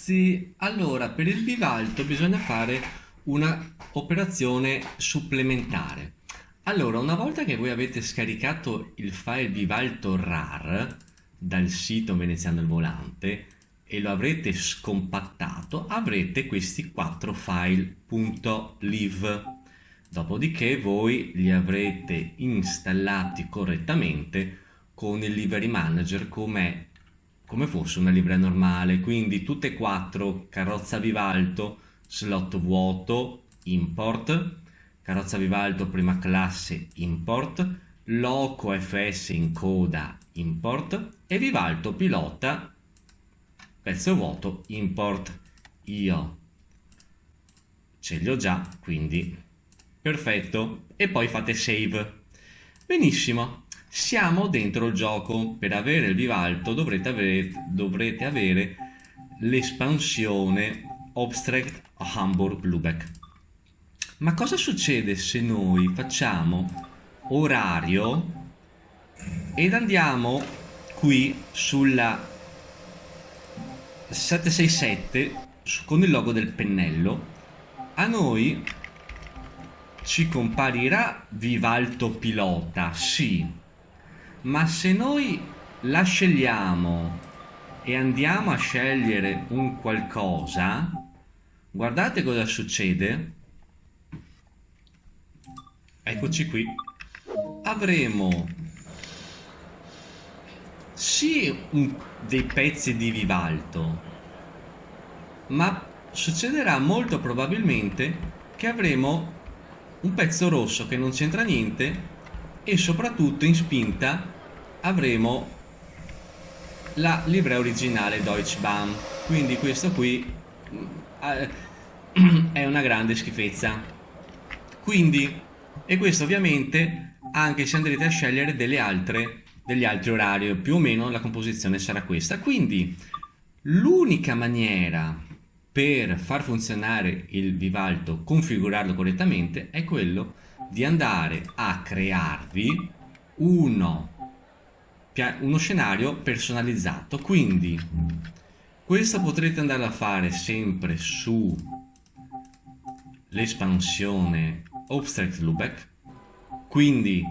ragazzi, allora per il bivalto bisogna fare una operazione supplementare. Allora, una volta che voi avete scaricato il file bivalto rar dal sito Veneziano il Volante e lo avrete scompattato, avrete questi 4 file .liv. Dopodiché voi li avrete installati correttamente con il library manager come fosse una livrea normale, quindi tutte e 4: carrozza Vivalto, slot vuoto, import, carrozza Vivalto prima classe, import, loco fs in coda, import, e Vivalto pilota, pezzo vuoto, import. Io ce li ho già, quindi perfetto, e poi fate save. Benissimo. Siamo dentro il gioco. Per avere il Vivalto dovrete avere l'espansione Abstract Hamburg Lübeck. Ma cosa succede se noi facciamo orario ed andiamo qui sulla 767 con il logo del pennello? A noi ci comparirà Vivalto pilota, sì. Ma se noi la scegliamo e andiamo a scegliere un qualcosa, guardate cosa succede. Eccoci qui. Avremo sì dei pezzi di Vivalto, ma succederà molto probabilmente che avremo un pezzo rosso che non c'entra niente, e soprattutto in spinta avremo la livrea originale Deutsche Bahn, quindi questo qui è una grande schifezza. Quindi, e questo ovviamente anche se andrete a scegliere degli altri orari, più o meno la composizione sarà questa. Quindi l'unica maniera per far funzionare il Vivalto, configurarlo correttamente, è quello di andare a crearvi uno scenario personalizzato. Quindi questo potrete andare a fare sempre su l'espansione Abstract Lübeck, quindi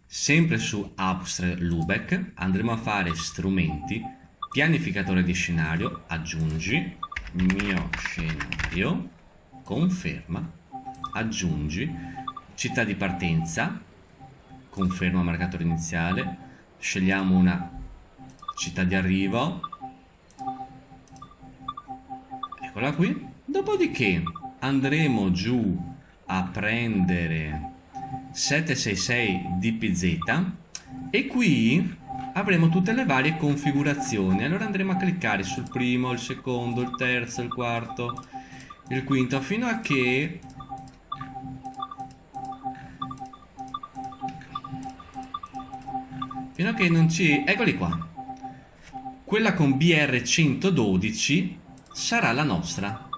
sempre su Abstract Lübeck andremo a fare strumenti, pianificatore di scenario, aggiungi mio scenario, conferma, aggiungi città di partenza, conferma marcatore iniziale, scegliamo una città di arrivo, eccola qui. Dopodiché andremo giù a prendere 766 DPZ e qui avremo tutte le varie configurazioni. Allora andremo a cliccare sul primo, il secondo, il terzo, il quarto, il quinto, fino a che non ci... eccoli qua. Quella con BR112 sarà la nostra.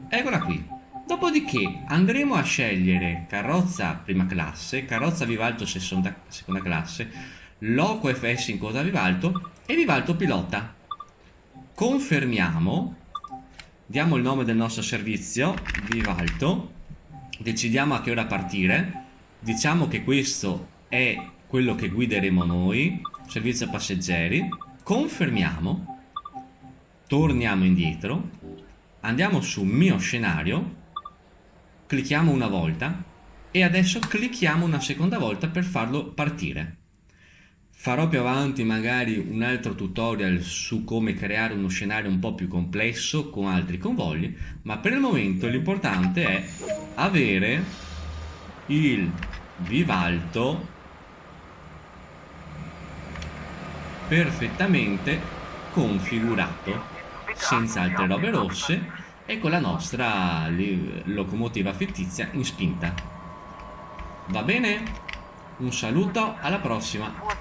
Eccola qui. Dopodiché andremo a scegliere carrozza prima classe, carrozza Vivalto seconda classe, loco FS in coda Vivalto e Vivalto pilota. Confermiamo, diamo il nome del nostro servizio, Vivalto, decidiamo a che ora partire, diciamo che questo è quello che guideremo noi, servizio passeggeri, confermiamo, torniamo indietro, andiamo su mio scenario, clicchiamo una volta e adesso clicchiamo una seconda volta per farlo partire. Farò più avanti magari un altro tutorial su come creare uno scenario un po' più complesso con altri convogli, ma per il momento l'importante è avere il Vivalto perfettamente configurato, senza altre robe rosse e con la nostra locomotiva fittizia in spinta. Va bene? Un saluto, alla prossima!